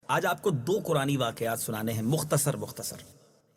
آج آپ کو دو قرآنی واقعات سنانے ہیں، مختصر مختصر۔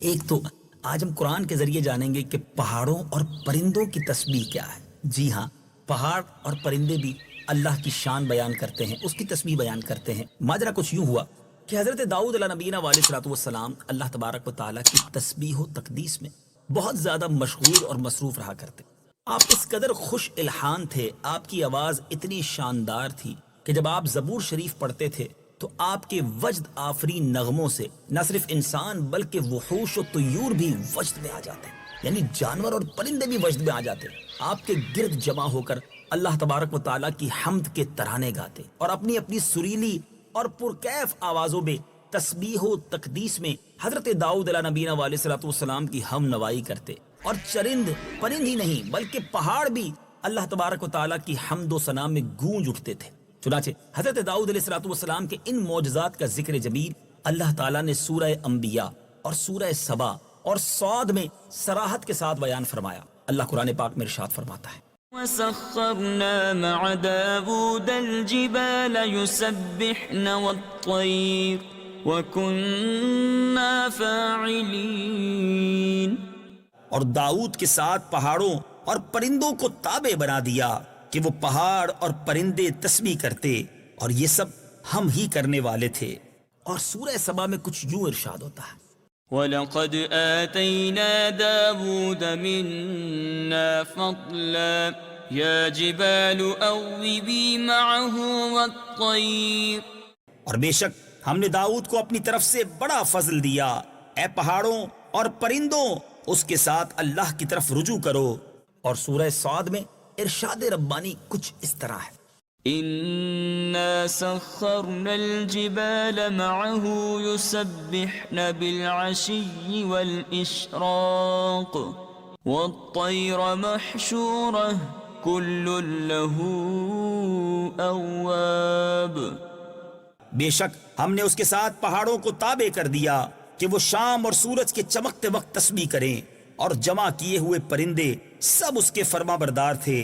ایک تو آج ہم قرآن کے ذریعے جانیں گے کہ پہاڑوں اور پرندوں کی تسبیح کیا ہے۔ جی ہاں، پہاڑ اور پرندے بھی اللہ کی شان بیان کرتے ہیں، اس کی تسبیح بیان کرتے ہیں۔ ماجرا کچھ یوں ہوا کہ حضرت داؤد علیہ نبینا علیہ الصلوۃ والسلام اللہ تبارک و تعالیٰ کی تسبیح و تقدیس میں بہت زیادہ مشغول اور مصروف رہا کرتے۔ آپ اس قدر خوش الحان تھے، آپ کی آواز اتنی شاندار تھی کہ جب آپ زبور شریف پڑھتے تھے تو آپ کے وجد آفرین نغموں سے نہ صرف انسان بلکہ وحوش و طیور بھی وجد میں آ جاتے ہیں، یعنی جانور اور پرندے بھی وجد میں آ جاتے ہیں، آپ کے گرد جمع ہو کر اللہ تبارک و تعالیٰ کی حمد کے ترانے گاتے اور اپنی اپنی سریلی اور پرکیف آوازوں میں تسبیح و تقدیس میں حضرت داؤد علیہ نبینا علیہ الصلوۃ والسلام کی ہم نوائی کرتے۔ اور پرند ہی نہیں بلکہ پہاڑ بھی اللہ تبارک و تعالیٰ کی حمد و ثنا میں گونج اٹھتے تھے۔ چنانچہ حضرت داؤد علیہ الصلوۃ والسلام کے ان معجزات کا ذکر جمیل اللہ تعالیٰ نے سورہ انبیاء اور سورہ سبا اور صاد میں صراحت کے ساتھ بیان فرمایا۔ اللہ قرآن پاک میں ارشاد فرماتا ہے، وَسَخَّرْنَا مَعَ دَاوُودَ الْجِبَالَ يُسَبِّحْنَ وَالطَّيْرَ وَكُنَّا فَاعِلِينَ۔ اور داؤد کے ساتھ پہاڑوں اور پرندوں کو تابع بنا دیا کہ وہ پہاڑ اور پرندے تسبیح کرتے، اور یہ سب ہم ہی کرنے والے تھے۔ اور سورہ سبا میں کچھ یوں ارشاد ہوتا ہے، وَلَقَدْ آتَيْنَا دَاوُودَ مِنَّا فَضْلًا يَا جِبَالُ أَوِّبِي مَعَهُ وَالطَّيْرَ۔ اور بے شک ہم نے داؤد کو اپنی طرف سے بڑا فضل دیا، اے پہاڑوں اور پرندوں اس کے ساتھ اللہ کی طرف رجوع کرو۔ اور سورہ صاد میں ارشاد ربانی کچھ اس طرح ہے، إِنَّا سَخَّرْنَا الْجِبَالَ مَعَهُ يُسَبِّحْنَ بِالْعَشِيِّ وَالْإِشْرَاقِ وَالطَّيْرَ مَحْشُورَةً كُلٌّ لَهُ أَوَّابٌ۔ بے شک ہم نے اس کے ساتھ پہاڑوں کو تابع کر دیا کہ وہ شام اور سورج کے چمکتے وقت تسبیح کریں، اور جمع کیے ہوئے پرندے سب اس کے فرما بردار تھے۔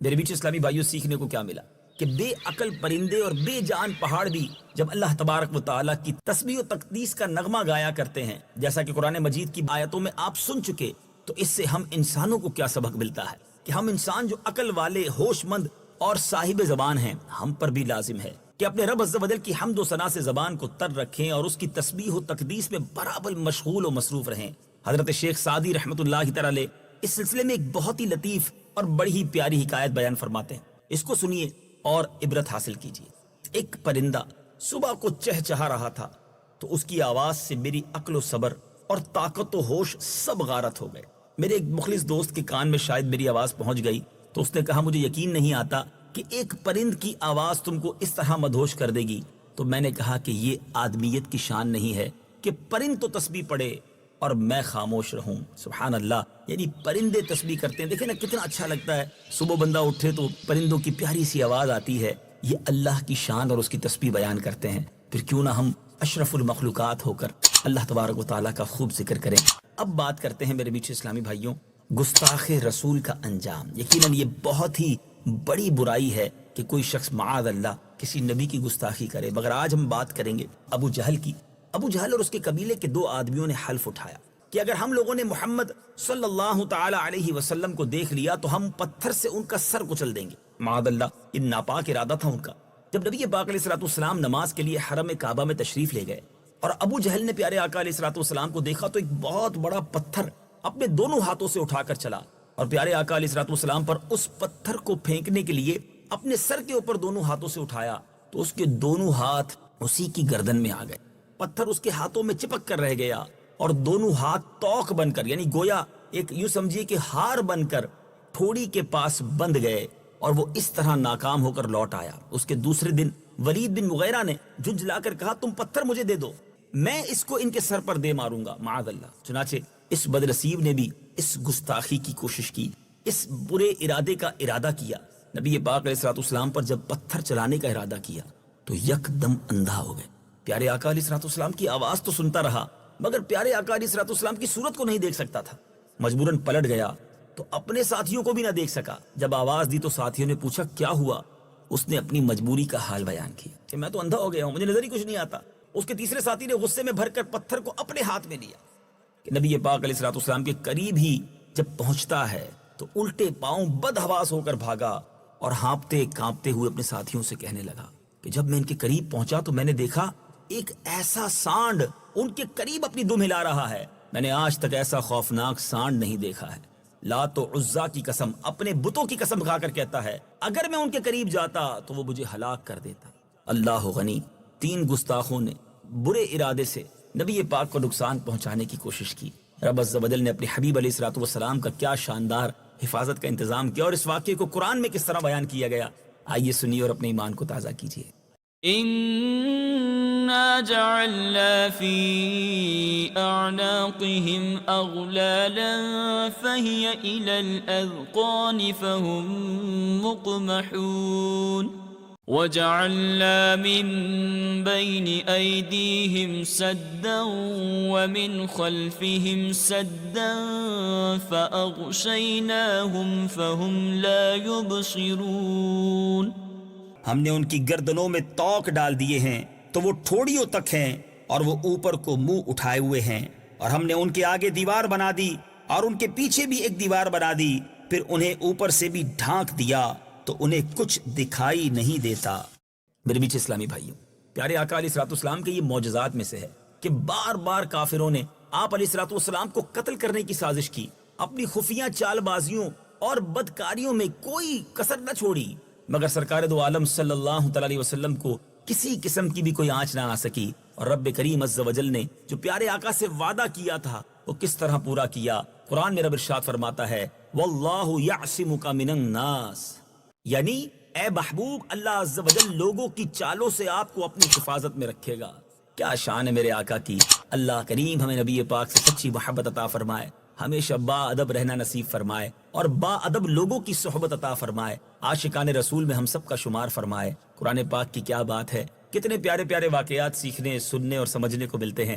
میرے بیچ اسلامی بھائیوں، سیکھنے کو کیا ملا کہ بے عقل پرندے اور بے جان پہاڑ بھی جب اللہ تبارک و تعالیٰ کی تسبیح و تقدیس کا نغمہ گایا کرتے ہیں، جیسا کہ قرآن مجید کی آیتوں میں آپ سن چکے، تو اس سے ہم انسانوں کو کیا سبق ملتا ہے کہ ہم انسان جو عقل والے، ہوش مند اور صاحب زبان ہیں، ہم پر بھی لازم ہے کہ اپنے رب عز و جل کی حمد و ثنا سے زبان کو تر رکھیں اور اس کی تسبیح و تقدیس میں برابر مشغول و مصروف رہیں۔ حضرت شیخ سعدی رحمۃ اللہ تعالی اس سلسلے میں ایک بہت ہی لطیف اور بڑی ہی پیاری حکایت بیان فرماتے ہیں، اس کو سنیے اور عبرت حاصل کیجیے۔ ایک پرندہ صبح کو چہچہا رہا تھا تو اس کی آواز سے میری عقل و صبر اور طاقت و ہوش سب غارت ہو گئے۔ میرے ایک مخلص دوست کے کان میں شاید میری آواز پہنچ گئی تو اس نے کہا، مجھے یقین نہیں آتا کہ ایک پرند کی آواز تم کو اس طرح مدہوش کر دے گی۔ تو میں نے کہا کہ یہ آدمیت کی شان نہیں ہے کہ پرند تو تسبیح پڑھے اور میں خاموش رہوں۔ سبحان اللہ، یعنی پرندے تسبیح کرتے ہیں، دیکھیں نا کتنا اچھا لگتا ہے، صبح بندہ اٹھے تو پرندوں کی پیاری سی آواز آتی ہے، یہ اللہ کی شان اور اس کی تسبیح بیان کرتے ہیں۔ پھر کیوں نہ ہم اشرف المخلوقات ہو کر اللہ تبارک و تعالیٰ کا خوب ذکر کریں۔ اب بات کرتے ہیں میرے بیچ اسلامی بھائیوں، گستاخ رسول کا انجام۔ یقیناً یہ بہت ہی بڑی برائی ہے کہ کوئی شخص معاذ اللہ کسی نبی کی گستاخی کرے، مگر آج ہم بات کریں گے ابو جہل کی۔ ابو جہل اور اس کے قبیلے کے دو آدمیوں نے حلف اٹھایا کہ اگر ہم لوگوں نے محمد صلی اللہ تعالی علیہ وسلم کو دیکھ لیا تو ہم پتھر سے ان کا سر کچل دیں گے۔ معاذ اللہ، یہ ناپاک ارادہ تھا ان کا۔ جب نبی پاک علیہ الصلوۃ والسلام نماز کے لیے حرم کعبہ میں تشریف لے گئے اور ابو جہل نے پیارے آقا علیہ الصلوۃ والسلام کو دیکھا تو ایک بہت بڑا پتھر اپنے دونوں ہاتھوں سے اٹھا کر چلا اور پیارے آقا علیہ الصلوۃ والسلام پر اس پتھر کو پھینکنے کے لیے اپنے سر کے اوپر دونوں ہاتھوں سے اٹھایا تو اس کے دونوں ہاتھ اسی کی گردن میں آ گئے۔ پتھر اس کے ہاتھوں میں چپک کر رہ گیا اور دونوں ہاتھ توق بن کر، یعنی گویا ایک یوں سمجھیے کہ ہار بن کر ٹھوڑی کے پاس بند گئے، اور وہ اس طرح ناکام ہو کر لوٹ آیا۔ اس کے دوسرے دن ولید بن مغیرہ نے جھنجھلا کر کہا، تم پتھر مجھے دے دو، میں اس کو ان کے سر پر دے ماروں گا، معاذ اللہ۔ چنانچہ اس بدنصیب نے بھی اس گستاخی کی کوشش کی، اس برے ارادے کا ارادہ کیا۔ نبی پاک علیہ الصلوۃ والسلام پر جب پتھر چلانے کا ارادہ کیا تو یک دم اندھا ہو گئے۔ پیارے آقا علیہ الصلوۃ والسلام کی آواز تو سنتا رہا مگر پیارے آقا علیہ الصلوۃ والسلام کی صورت کو نہیں دیکھ سکتا تھا۔ مجبوراً پلٹ گیا تو اپنے ساتھیوں کو بھی نہ دیکھ سکا۔ جب آواز دی تو ساتھیوں نے پوچھا کیا ہوا؟ اس نے اپنی مجبوری کا حال بیان کیا کہ میں تو اندھا ہو گیا ہوں، مجھے نظر ہی کچھ نہیں آتا۔ اس کے تیسرے ساتھی نے غصے میں بھر کر پتھر کو اپنے ہاتھ میں لیا کہ نبی پاک علیہ الصلوۃ والسلام کے قریب ہی جب پہنچتا ہے تو الٹے پاؤں بدحواس ہو کر بھاگا اور ہانپتے کانپتے ہوئے اپنے ساتھیوں سے کہنے لگا کہ جب میں ان کے قریب پہنچا تو میں نے دیکھا ایک ایسا سانڈ ان کے قریب اپنی دم ہلا رہا ہے، میں نے آج تک ایسا خوفناک سانڈ نہیں دیکھا ہے۔ لات و عزا کی قسم، اپنے بتوں کی قسم کھا کر کہتا ہے اگر میں ان کے قریب جاتا تو وہ مجھے ہلاک کر دیتا۔ اللہ غنی، 3 گستاخوں نے برے ارادے سے نبی پاک کو نقصان پہنچانے کی کوشش کی۔ رب عز و جل نے اپنے حبیب علیہ الصلوۃ والسلام کا کیا شاندار حفاظت کا انتظام کیا، اور اس واقعے کو قرآن میں کس طرح بیان کیا گیا، آئیے سنیے اور اپنے ایمان کو تازہ کیجیے۔ إنا جعلنا في أعناقهم أغلالا فهي إلى الأذقان فهم مقمحون وجعلنا من بين أيديهم سدا ومن خلفهم سدا فأغشيناهم فهم لا يبصرون۔ ہم نے ان کی گردنوں میں توق ڈال دیے ہیں تو وہ ٹھوڑیوں تک ہیں اور وہ اوپر کو منہ اٹھائے ہوئے ہیں، اور ہم نے ان کے آگے دیوار بنا دی اور ان کے پیچھے بھی ایک دیوار بنا دی، پھر انہیں اوپر سے بھی ڈھانک دیا تو انہیں کچھ دکھائی نہیں دیتا۔ میرے بیچ اسلامی بھائیوں، پیارے آقا علیہ الصلوۃ والسلام کے یہ معجزات میں سے ہے کہ بار بار کافروں نے آپ علیہ الصلوۃ والسلام کو قتل کرنے کی سازش کی، اپنی خفیہ چال بازیوں اور بدکاریوں میں کوئی کسر نہ چھوڑی، مگر سرکار دو عالم صلی اللہ تعالی علیہ وسلم کو کسی قسم کی بھی کوئی آنچ نہ آ سکی، اور رب کریم عز و جل نے جو پیارے آقا سے وعدہ کیا تھا وہ کس طرح پورا کیا۔ قرآن میں رب ارشاد فرماتا ہے واللہ یعصمک من الناس، یعنی اے محبوب اللہ عز و جل لوگوں کی چالوں سے آپ کو اپنی حفاظت میں رکھے گا۔ کیا شان ہے میرے آقا کی، اللہ کریم ہمیں نبی پاک سے سچی محبت عطا فرمائے، ہمیشہ با ادب رہنا نصیب فرمائے اور با ادب لوگوں کی صحبت عطا فرمائے، عاشقان رسول میں ہم سب کا شمار فرمائے۔ قرآن پاک کی کیا بات ہے، کتنے پیارے پیارے واقعات سیکھنے، سننے اور سمجھنے کو ملتے ہیں۔